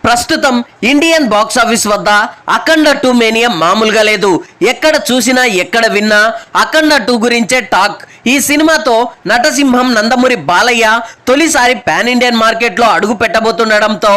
ప్రస్తుతం Indian box office వద్ద అఖండ 2 mania మామూలుగా లేదు. ఎక్కడ చూసినా ఎక్కడ విన్నా అఖండ 2 గురించే టాక్. ఈ సినిమాతో నటసింహం నందమూరి బాలయ్య తొలిసారి పాన్ ఇండియన్ మార్కెట్ లో అడుగు పెట్టబోతుండడంతో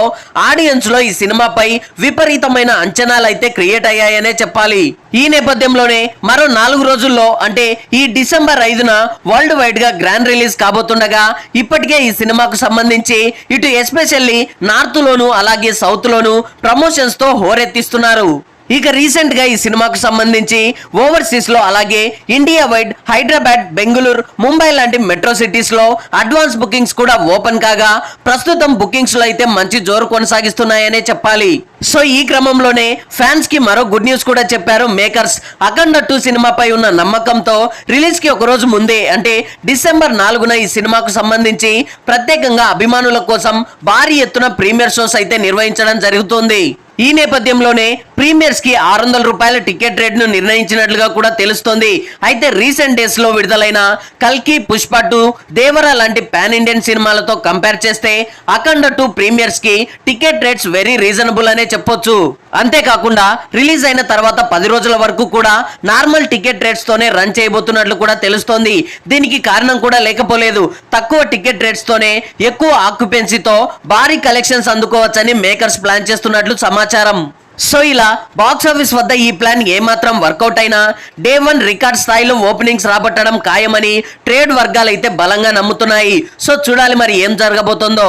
ఆడియన్స్ లో ఈ సినిమాపై విపరీతమైన అంచనాలు అయితే క్రియేట్ అయ్యాయనే చెప్పాలి. ఈ నేపథ్యంలోనే మరో 4 రోజుల్లో అంటే ఈ డిసెంబర్ 5న వరల్డ్ వైడ్ గా గ్రాండ్ రిలీజ్ కాబోతుండగా ఇప్పటికే ఈ సినిమాకు సంబంధించి ఇటు ఎస్పెషల్లీ నార్త్ లోను అలాగే సౌత్ లోను ప్రమోషన్స్ తో హోరెత్తిస్తున్నారు. ఇక రీసెంట్ గా ఈ సినిమాకు సంబంధించి ఓవర్సీస్ లో అలాగే ఇండియా వైడ్ హైదరాబాద్, బెంగళూరు, ముంబై లాంటి మెట్రో సిటీస్ లో అడ్వాన్స్ బుకింగ్స్ కూడా ఓపెన్ కాగా ప్రస్తుతం బుకింగ్స్ లో అయితే మంచి జోరు కొనసాగిస్తున్నాయనే చెప్పాలి. సో ఈ క్రమంలోనే ఫ్యాన్స్ కి మరో గుడ్ న్యూస్ కూడా చెప్పారు మేకర్స్. అఖండ 2 సినిమాపై ఉన్న నమ్మకంతో రిలీజ్ కి ఒక రోజు ముందే అంటే డిసెంబర్ 4న ఈ సినిమాకు సంబంధించి ప్రత్యేకంగా అభిమానుల కోసం భారీ ఎత్తున ప్రీమియర్ షోస్ అయితే నిర్వహించడం జరుగుతుంది. ఈ నేపథ్యంలోనే ప్రీమియర్స్ కి 600 రూపాయల టికెట్ రేట్ ను నిర్ణయించినట్లుగా కూడా తెలుస్తోంది. అయితే రీసెంట్ డేస్ లో విడుదలైన కల్కి, పుష్ప 2, దేవరా లాంటి పాన్ ఇండియన్ సినిమాలతో కంపేర్ చేస్తే అఖండ 2 ప్రీమియర్స్ కి టికెట్ రేట్స్ వెరీ రీజనబుల్ అనే చెప్పొచ్చు. అంతేకాకుండా రిలీజ్ అయిన తర్వాత 10 రోజుల వరకు కూడా నార్మల్ టికెట్ రేట్స్ తోనే రన్ చేయబోతున్నట్లు కూడా తెలుస్తోంది. దీనికి కారణం కూడా లేకపోలేదు. తక్కువ టికెట్ రేట్స్ తోనే ఎక్కువ ఆక్యుపెన్సీతో భారీ కలెక్షన్స్ అందుకోవచ్చని మేకర్స్ ప్లాన్ చేస్తున్నట్లు సమాచారం. సో ఇలా బాక్స్ ఆఫీస్ వద్ద ఈ ప్లాన్ ఏమాత్రం వర్కౌట్ అయినా డే 1 రికార్డ్ స్థాయిలో ఓపెనింగ్స్ రాబట్టడం ఖాయమని ట్రేడ్ వర్గాలు అయితే బలంగా నమ్ముతున్నాయి. సో చూడాలి మరి ఏం జరగబోతుందో.